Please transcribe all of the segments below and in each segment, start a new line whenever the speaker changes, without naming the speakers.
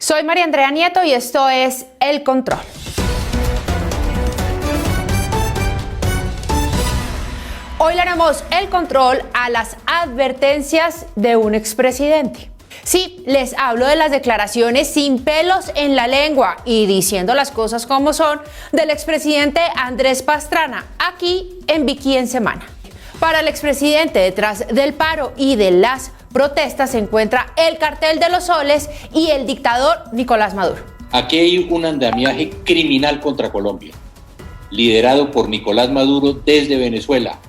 Soy María Andrea Nieto y esto es El Control. Hoy le haremos el control a las advertencias de un expresidente. Sí, les hablo de las declaraciones sin pelos en la lengua y diciendo las cosas como son del expresidente Andrés Pastrana, aquí en Vicky en Semana. Para el expresidente, detrás del paro y de las protestas se encuentra el cartel de los soles y el dictador Nicolás Maduro.
Aquí hay un andamiaje criminal contra Colombia, liderado por Nicolás Maduro desde Venezuela.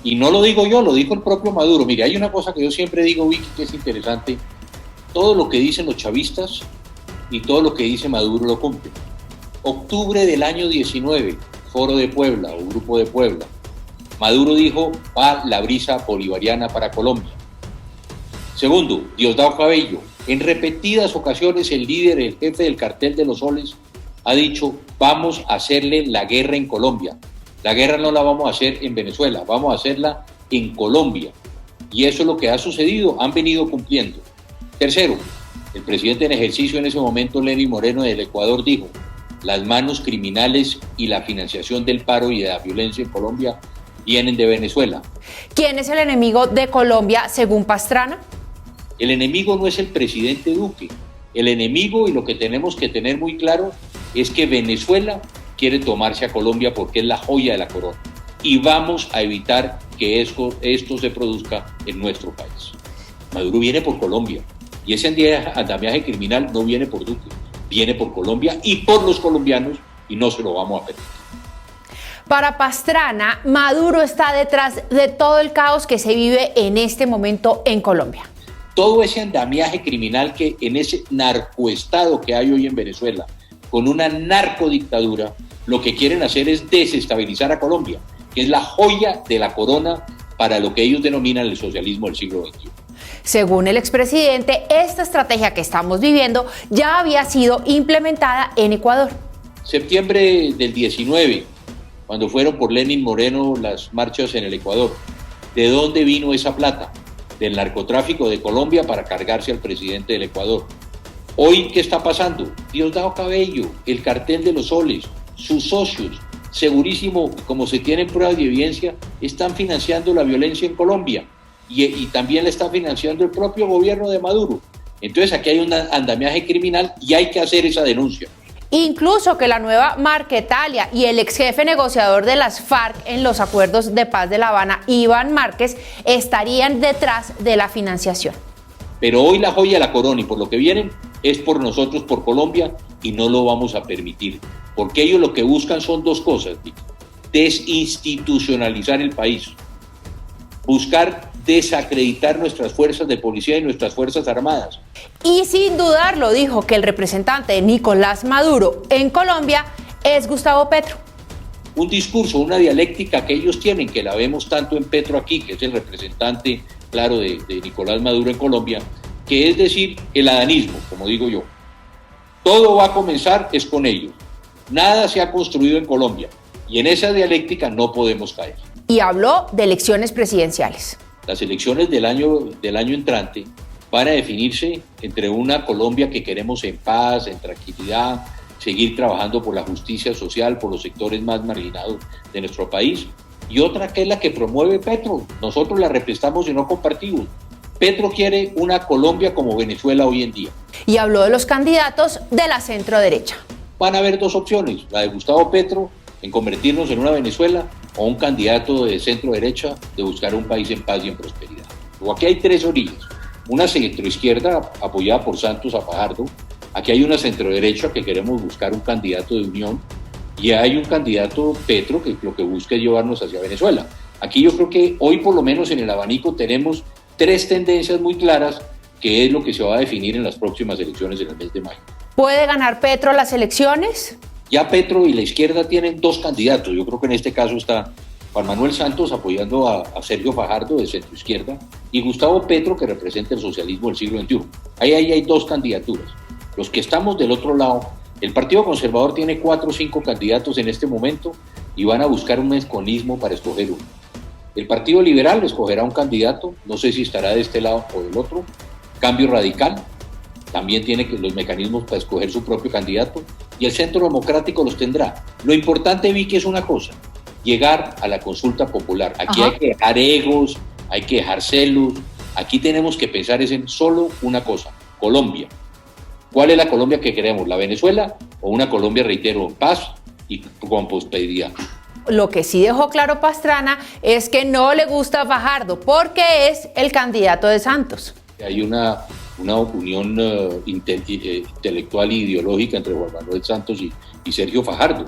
Y no lo digo yo, lo dijo el propio Maduro. Mire, hay una cosa que yo siempre digo, Vicky, que es interesante. Todo lo que dicen los chavistas y todo lo que dice Maduro lo cumple. Octubre del año 19, Foro de Puebla o Grupo de Puebla. Maduro dijo, va la brisa bolivariana para Colombia. Segundo, Diosdado Cabello. En repetidas ocasiones el líder, el jefe del cartel de los soles, ha dicho, vamos a hacerle la guerra en Colombia. La guerra no la vamos a hacer en Venezuela, vamos a hacerla en Colombia. Y eso es lo que ha sucedido, han venido cumpliendo. Tercero, el presidente en ejercicio en ese momento, Lenín Moreno del Ecuador, dijo, las manos criminales y la financiación del paro y de la violencia en Colombia vienen de Venezuela.
¿Quién es el enemigo de Colombia según Pastrana?
El enemigo no es el presidente Duque. El enemigo, y lo que tenemos que tener muy claro, es que Venezuela quiere tomarse a Colombia porque es la joya de la corona. Y vamos a evitar que esto se produzca en nuestro país. Maduro viene por Colombia. Y ese andamiaje criminal no viene por Duque. Viene por Colombia y por los colombianos y no se lo vamos a permitir.
Para Pastrana, Maduro está detrás de todo el caos que se vive en este momento en Colombia.
Todo ese andamiaje criminal que en ese narcoestado que hay hoy en Venezuela, con una narcodictadura, lo que quieren hacer es desestabilizar a Colombia, que es la joya de la corona para lo que ellos denominan el socialismo del siglo XXI.
Según el expresidente, esta estrategia que estamos viviendo ya había sido implementada en Ecuador.
Septiembre del 19, cuando fueron por Lenín Moreno las marchas en el Ecuador, ¿de dónde vino esa plata? Del narcotráfico de Colombia para cargarse al presidente del Ecuador. Hoy, ¿qué está pasando? Diosdado Cabello, el cartel de los soles, sus socios, segurísimo, como se tienen pruebas de evidencia, están financiando la violencia en Colombia y también la está financiando el propio gobierno de Maduro. Entonces aquí hay un andamiaje criminal y hay que hacer esa denuncia.
Incluso que la nueva Marquetalia y el ex jefe negociador de las FARC en los acuerdos de paz de La Habana, Iván Márquez, estarían detrás de la financiación.
Pero hoy la joya de la corona y por lo que vienen es por nosotros, por Colombia, y no lo vamos a permitir. Porque ellos lo que buscan son dos cosas, desinstitucionalizar el país, buscar desacreditar nuestras fuerzas de policía y nuestras fuerzas armadas.
Y sin dudarlo dijo que el representante de Nicolás Maduro en Colombia es Gustavo Petro.
Un discurso, una dialéctica que ellos tienen, que la vemos tanto en Petro aquí, que es el representante, claro, de Nicolás Maduro en Colombia, que es decir, el adanismo, como digo yo. Todo va a comenzar es con ellos. Nada se ha construido en Colombia y en esa dialéctica no podemos caer.
Y habló de elecciones presidenciales.
Las elecciones del año entrante van a definirse entre una Colombia que queremos en paz, en tranquilidad, seguir trabajando por la justicia social, por los sectores más marginados de nuestro país, y otra que es la que promueve Petro. Nosotros la representamos y no compartimos. Petro quiere una Colombia como Venezuela hoy en día.
Y habló de los candidatos de la centro-derecha.
Van a haber dos opciones, la de Gustavo Petro en convertirnos en una Venezuela o un candidato de centro-derecha de buscar un país en paz y en prosperidad. Luego aquí hay tres orillas, una centro-izquierda apoyada por Santos a Fajardo, aquí hay una centro-derecha que queremos buscar un candidato de unión y hay un candidato Petro que lo que busca es llevarnos hacia Venezuela. Aquí yo creo que hoy por lo menos en el abanico tenemos tres tendencias muy claras que es lo que se va a definir en las próximas elecciones en el mes de mayo.
¿Puede ganar Petro las elecciones?
Ya Petro y la izquierda tienen dos candidatos. Yo creo que en este caso está Juan Manuel Santos apoyando a Sergio Fajardo de centroizquierda y Gustavo Petro que representa el socialismo del siglo XXI. Ahí hay dos candidaturas. Los que estamos del otro lado, el Partido Conservador tiene 4 o 5 candidatos en este momento y van a buscar un mecanismo para escoger uno. El Partido Liberal escogerá un candidato, no sé si estará de este lado o del otro. Cambio Radical también tiene los mecanismos para escoger su propio candidato y el Centro Democrático los tendrá. Lo importante, Vicky, es una cosa, llegar a la consulta popular. Aquí hay que dejar egos, hay que dejar celos, aquí tenemos que pensar en solo una cosa, Colombia. ¿Cuál es la Colombia que queremos? ¿La Venezuela o una Colombia, reitero, en paz y con prosperidad?
Lo que sí dejó claro Pastrana es que no le gusta Fajardo porque es el candidato de Santos.
Hay una unión intelectual e ideológica entre Juan Manuel Santos y Sergio Fajardo.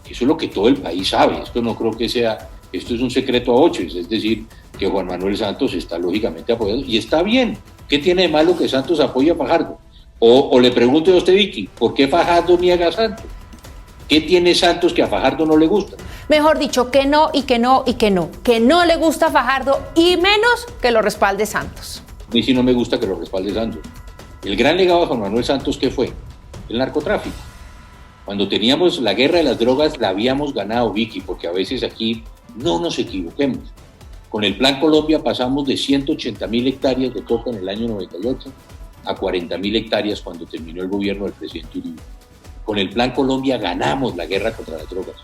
Eso es lo que todo el país sabe. Esto no creo que sea, esto es un secreto a voces, es decir, que Juan Manuel Santos está lógicamente apoyado y está bien. ¿Qué tiene de malo que Santos apoye a Fajardo? O le pregunto a usted, Vicky, ¿por qué Fajardo niega a Santos? ¿Qué tiene Santos que a Fajardo no le gusta?
Mejor dicho, que no y que no y que no. Que no le gusta Fajardo y menos que lo respalde Santos.
A mí sí no me gusta que lo respalde Santos. El gran legado de Juan Manuel Santos, ¿qué fue? El narcotráfico. Cuando teníamos la guerra de las drogas, la habíamos ganado, Vicky, porque a veces aquí no nos equivoquemos. Con el Plan Colombia pasamos de 180.000 hectáreas de coca en el año 98 a 40.000 hectáreas cuando terminó el gobierno del presidente Uribe. Con el Plan Colombia ganamos la guerra contra las drogas.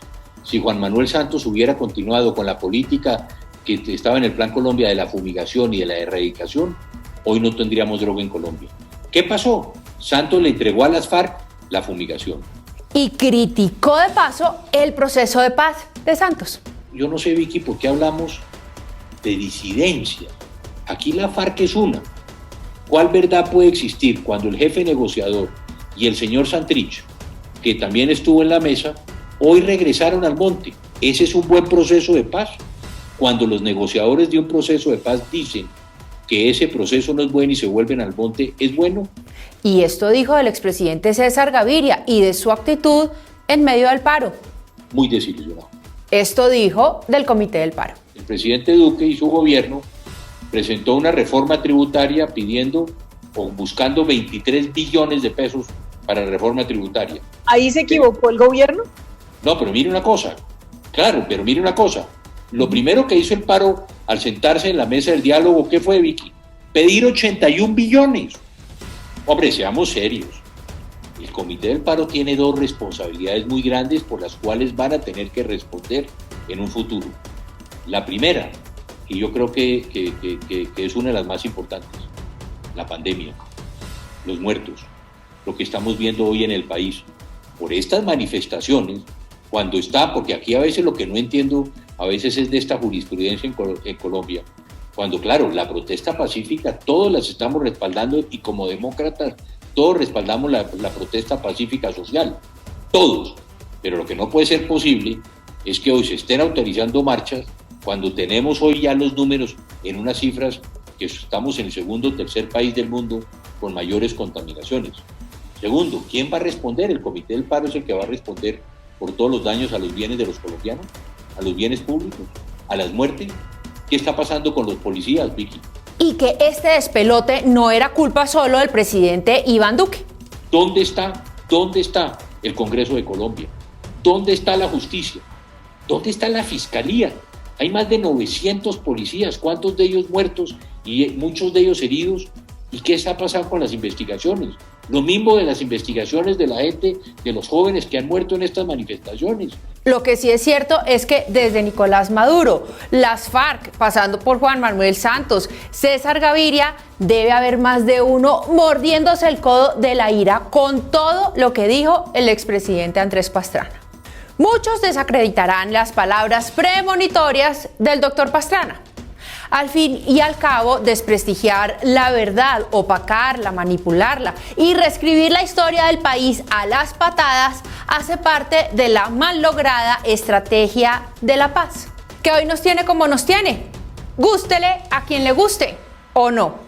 Si Juan Manuel Santos hubiera continuado con la política que estaba en el Plan Colombia de la fumigación y de la erradicación, hoy no tendríamos droga en Colombia. ¿Qué pasó? Santos le entregó a las FARC la fumigación.
Y criticó de paso el proceso de paz de Santos.
Yo no sé, Vicky, por qué hablamos de disidencia. Aquí la FARC es una. ¿Cuál verdad puede existir cuando el jefe negociador y el señor Santrich, que también estuvo en la mesa, hoy regresaron al monte? ¿Ese es un buen proceso de paz? Cuando los negociadores de un proceso de paz dicen que ese proceso no es bueno y se vuelven al monte, ¿es bueno?
Y esto dijo el expresidente César Gaviria y de su actitud en medio del paro.
Muy desilusionado.
Esto dijo del Comité del Paro.
El presidente Duque y su gobierno presentó una reforma tributaria pidiendo o buscando 23 billones de pesos para la reforma tributaria.
¿Ahí se equivocó el gobierno?
No, pero mire una cosa. Claro, pero mire una cosa. Lo primero que hizo el paro al sentarse en la mesa del diálogo, ¿qué fue, Vicky? Pedir 81 billones. Hombre, seamos serios. El Comité del Paro tiene dos responsabilidades muy grandes por las cuales van a tener que responder en un futuro. La primera, y yo creo que es una de las más importantes, la pandemia, los muertos, lo que estamos viendo hoy en el país. Por estas manifestaciones, cuando está, porque aquí a veces lo que no entiendo, a veces es de esta jurisprudencia en Colombia, cuando claro, la protesta pacífica, todos las estamos respaldando y como demócratas, todos respaldamos la protesta pacífica social, todos, pero lo que no puede ser posible es que hoy se estén autorizando marchas cuando tenemos hoy ya los números en unas cifras que estamos en el segundo o tercer país del mundo con mayores contaminaciones. Segundo, ¿quién va a responder? El Comité del Paro es el que va a responder por todos los daños a los bienes de los colombianos, a los bienes públicos, a las muertes. ¿Qué está pasando con los policías, Vicky?
Y que este despelote no era culpa solo del presidente Iván Duque.
¿Dónde está el Congreso de Colombia? ¿Dónde está la justicia? ¿Dónde está la fiscalía? Hay más de 900 policías, ¿cuántos de ellos muertos y muchos de ellos heridos? ¿Y qué está pasando con las investigaciones? Lo mismo de las investigaciones de la gente, de los jóvenes que han muerto en estas manifestaciones.
Lo que sí es cierto es que desde Nicolás Maduro, las FARC, pasando por Juan Manuel Santos, César Gaviria, debe haber más de uno mordiéndose el codo de la ira con todo lo que dijo el expresidente Andrés Pastrana. Muchos desacreditarán las palabras premonitorias del doctor Pastrana. Al fin y al cabo, desprestigiar la verdad, opacarla, manipularla y reescribir la historia del país a las patadas hace parte de la mal lograda estrategia de la paz, que hoy nos tiene como nos tiene. Gústele a quien le guste o no.